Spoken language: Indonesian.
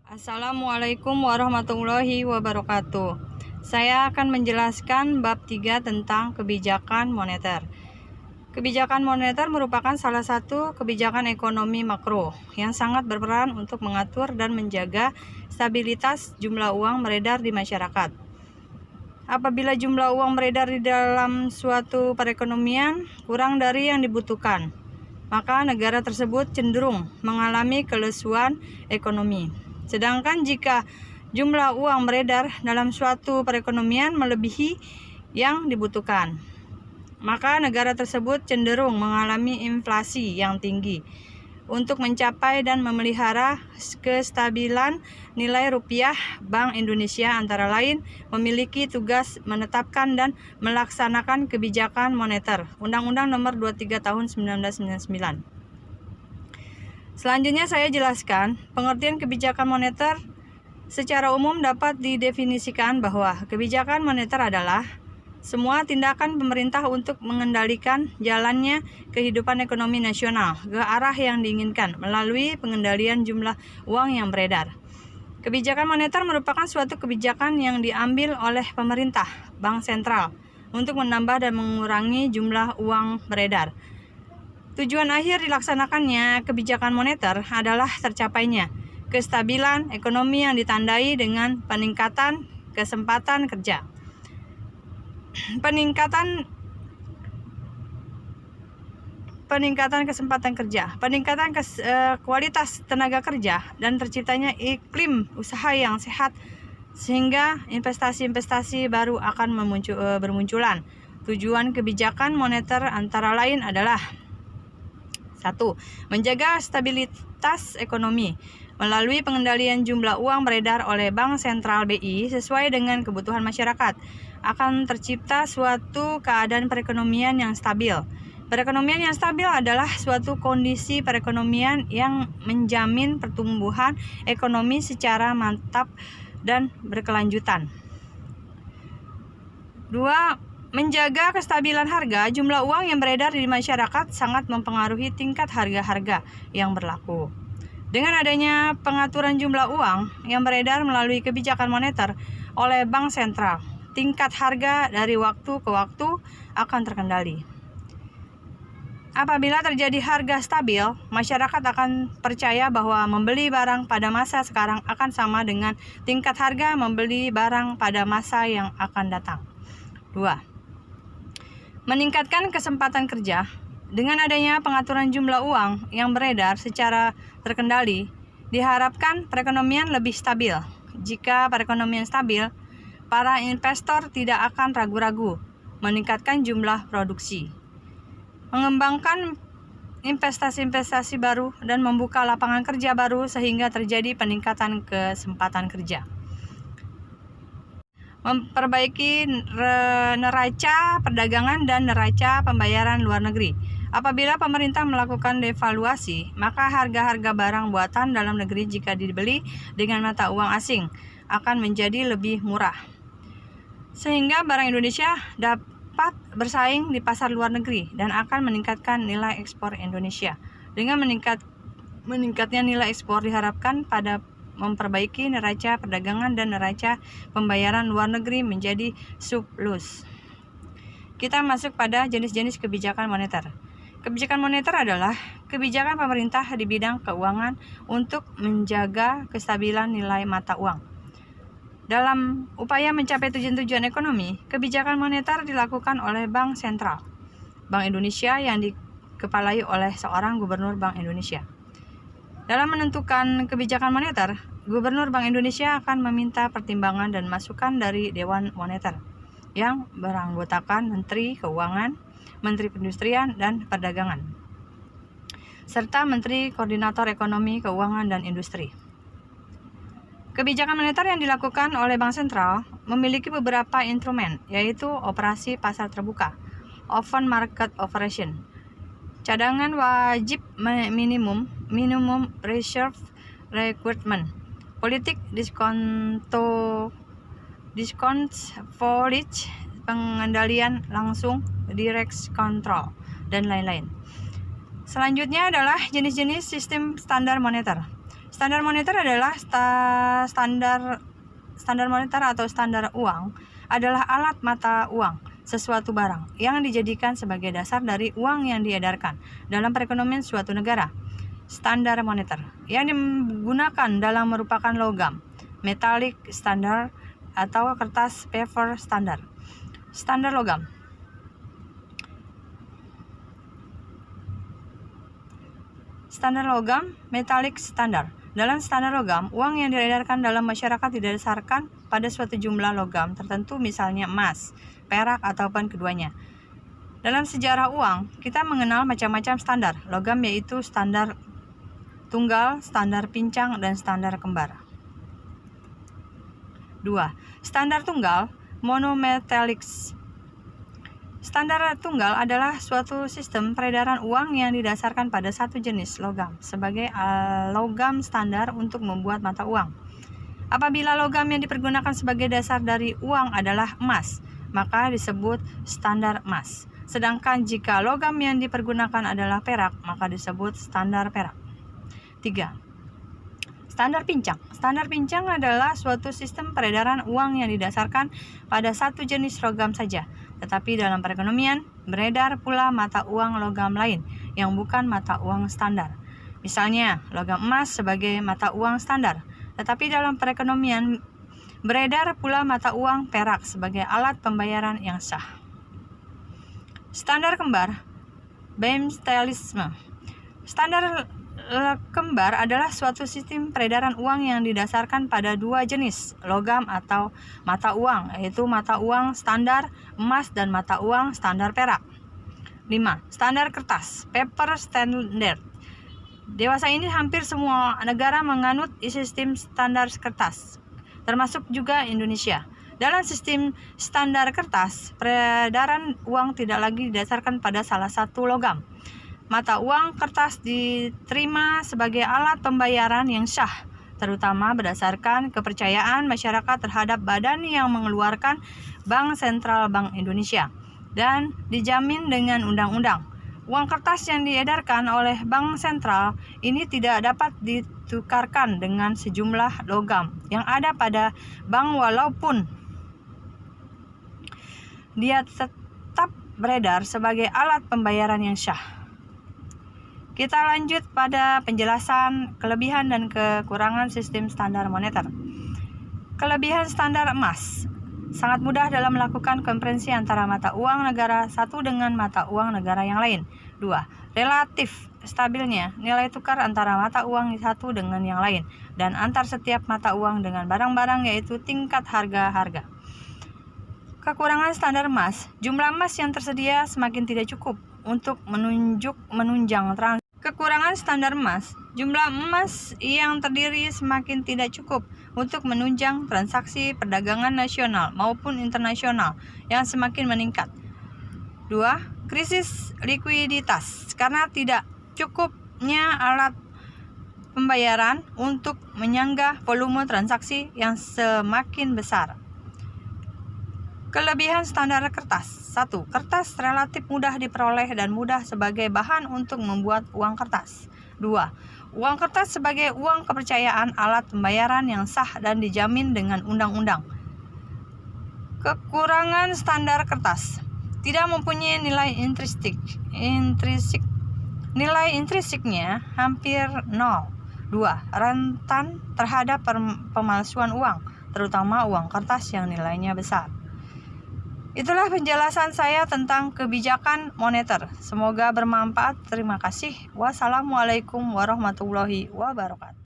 Assalamualaikum warahmatullahi wabarakatuh. Saya akan menjelaskan bab 3 tentang kebijakan moneter. Kebijakan moneter merupakan salah satu kebijakan ekonomi makro yang sangat berperan untuk mengatur dan menjaga stabilitas jumlah uang beredar di masyarakat. Apabila jumlah uang beredar di dalam suatu perekonomian kurang dari yang dibutuhkan, maka negara tersebut cenderung mengalami kelesuan ekonomi. Sedangkan jika jumlah uang beredar dalam suatu perekonomian melebihi yang dibutuhkan, maka negara tersebut cenderung mengalami inflasi yang tinggi. Untuk mencapai dan memelihara kestabilan nilai rupiah, Bank Indonesia antara lain memiliki tugas menetapkan dan melaksanakan kebijakan moneter. Undang-Undang Nomor 23 Tahun 1999. Selanjutnya saya jelaskan pengertian kebijakan moneter. Secara umum dapat didefinisikan bahwa kebijakan moneter adalah semua tindakan pemerintah untuk mengendalikan jalannya kehidupan ekonomi nasional ke arah yang diinginkan melalui pengendalian jumlah uang yang beredar. Kebijakan moneter merupakan suatu kebijakan yang diambil oleh pemerintah, bank sentral, untuk menambah dan mengurangi jumlah uang beredar. Tujuan akhir dilaksanakannya kebijakan moneter adalah tercapainya kestabilan ekonomi yang ditandai dengan peningkatan kesempatan kerja. Peningkatan kesempatan kerja, kualitas tenaga kerja, dan terciptanya iklim usaha yang sehat sehingga investasi-investasi baru akan bermunculan. Tujuan kebijakan moneter antara lain adalah 1. Menjaga stabilitas ekonomi melalui pengendalian jumlah uang beredar oleh Bank Sentral BI sesuai dengan kebutuhan masyarakat. Akan tercipta suatu keadaan perekonomian yang stabil. Perekonomian yang stabil adalah suatu kondisi perekonomian yang menjamin pertumbuhan ekonomi secara mantap dan berkelanjutan. 2. Menjaga kestabilan harga. Jumlah uang yang beredar di masyarakat sangat mempengaruhi tingkat harga-harga yang berlaku. Dengan adanya pengaturan jumlah uang yang beredar melalui kebijakan moneter oleh bank sentral, tingkat harga dari waktu ke waktu akan terkendali. Apabila terjadi harga stabil, masyarakat akan percaya bahwa membeli barang pada masa sekarang akan sama dengan tingkat harga membeli barang pada masa yang akan datang. 2. Meningkatkan kesempatan kerja. Dengan adanya pengaturan jumlah uang yang beredar secara terkendali, diharapkan perekonomian lebih stabil. Jika perekonomian stabil, para investor tidak akan ragu-ragu meningkatkan jumlah produksi, mengembangkan investasi-investasi baru, dan membuka lapangan kerja baru sehingga terjadi peningkatan kesempatan kerja. Memperbaiki neraca perdagangan dan neraca pembayaran luar negeri. Apabila pemerintah melakukan devaluasi, maka harga-harga barang buatan dalam negeri jika dibeli dengan mata uang asing akan menjadi lebih murah, sehingga barang Indonesia dapat bersaing di pasar luar negeri dan akan meningkatkan nilai ekspor Indonesia. Dengan meningkatnya nilai ekspor diharapkan pada memperbaiki neraca perdagangan dan neraca pembayaran luar negeri menjadi surplus. Kita masuk pada jenis-jenis kebijakan moneter. Kebijakan moneter adalah kebijakan pemerintah di bidang keuangan untuk menjaga kestabilan nilai mata uang. Dalam upaya mencapai tujuan-tujuan ekonomi, kebijakan moneter dilakukan oleh Bank Sentral, Bank Indonesia yang dikepalai oleh seorang gubernur Bank Indonesia. Dalam menentukan kebijakan moneter, Gubernur Bank Indonesia akan meminta pertimbangan dan masukan dari Dewan Moneter yang beranggotakan Menteri Keuangan, Menteri Perindustrian dan Perdagangan, serta Menteri Koordinator Ekonomi, Keuangan, dan Industri. Kebijakan moneter yang dilakukan oleh Bank Sentral memiliki beberapa instrumen, yaitu operasi pasar terbuka, open market operation, cadangan wajib minimum reserve requirement, politik discount forage, pengendalian langsung, direct control, dan lain-lain. Selanjutnya adalah jenis-jenis sistem standar moneter. Standar moneter adalah standar moneter atau standar uang adalah alat mata uang sesuatu barang yang dijadikan sebagai dasar dari uang yang diedarkan dalam perekonomian suatu negara. Standar moneter yang digunakan dalam merupakan logam, metalik standar atau kertas paper standar. Standar logam. Standar logam, metalik standar. Dalam standar logam, uang yang diedarkan dalam masyarakat didasarkan pada suatu jumlah logam tertentu, misalnya emas, perak, ataupun keduanya. Dalam sejarah uang, kita mengenal macam-macam standar logam, yaitu standar tunggal, standar pincang, dan standar kembar. 2. Standar tunggal, monometallics. Standar tunggal adalah suatu sistem peredaran uang yang didasarkan pada satu jenis logam sebagai logam standar untuk membuat mata uang. Apabila logam yang dipergunakan sebagai dasar dari uang adalah emas, maka disebut standar emas. Sedangkan jika logam yang dipergunakan adalah perak, maka disebut standar perak. 3. Standar pincang. Standar pincang adalah suatu sistem peredaran uang yang didasarkan pada satu jenis logam saja, tetapi dalam perekonomian beredar pula mata uang logam lain yang bukan mata uang standar. Misalnya, logam emas sebagai mata uang standar, tetapi dalam perekonomian beredar pula mata uang perak sebagai alat pembayaran yang sah. Standar kembar, bimetallisme. Standar kembar adalah suatu sistem peredaran uang yang didasarkan pada dua jenis logam atau mata uang, yaitu mata uang standar emas dan mata uang standar perak. 5. Standar kertas, paper standard. Dewasa ini hampir semua negara menganut sistem standar kertas, termasuk juga Indonesia. Dalam sistem standar kertas, peredaran uang tidak lagi didasarkan pada salah satu logam. Mata uang kertas diterima sebagai alat pembayaran yang sah, terutama berdasarkan kepercayaan masyarakat terhadap badan yang mengeluarkan Bank Sentral Bank Indonesia, dan dijamin dengan undang-undang. Uang kertas yang diedarkan oleh Bank Sentral ini tidak dapat ditukarkan dengan sejumlah logam yang ada pada bank walaupun dia tetap beredar sebagai alat pembayaran yang sah. Kita lanjut pada penjelasan kelebihan dan kekurangan sistem standar moneter. Kelebihan standar emas. Sangat mudah dalam melakukan konversi antara mata uang negara satu dengan mata uang negara yang lain. 2. Relatif stabilnya nilai tukar antara mata uang satu dengan yang lain dan antar setiap mata uang dengan barang-barang, yaitu tingkat harga-harga. Kekurangan standar emas. Jumlah emas yang tersedia semakin tidak cukup untuk menunjang transaksi. Kekurangan standar emas. Jumlah emas yang terdiri semakin tidak cukup untuk menunjang transaksi perdagangan nasional maupun internasional yang semakin meningkat. 2. Krisis likuiditas. Karena tidak cukupnya alat pembayaran untuk menyanggah volume transaksi yang semakin besar. Kelebihan standar kertas. 1. Kertas relatif mudah diperoleh dan mudah sebagai bahan untuk membuat uang kertas. 2. Uang kertas sebagai uang kepercayaan, alat pembayaran yang sah dan dijamin dengan undang-undang. Kekurangan standar kertas. Tidak mempunyai nilai intrinsik. Nilai intrinsiknya hampir 0. 2. Rentan terhadap pemalsuan uang, terutama uang kertas yang nilainya besar. Itulah penjelasan saya tentang kebijakan moneter. Semoga bermanfaat. Terima kasih. Wassalamualaikum warahmatullahi wabarakatuh.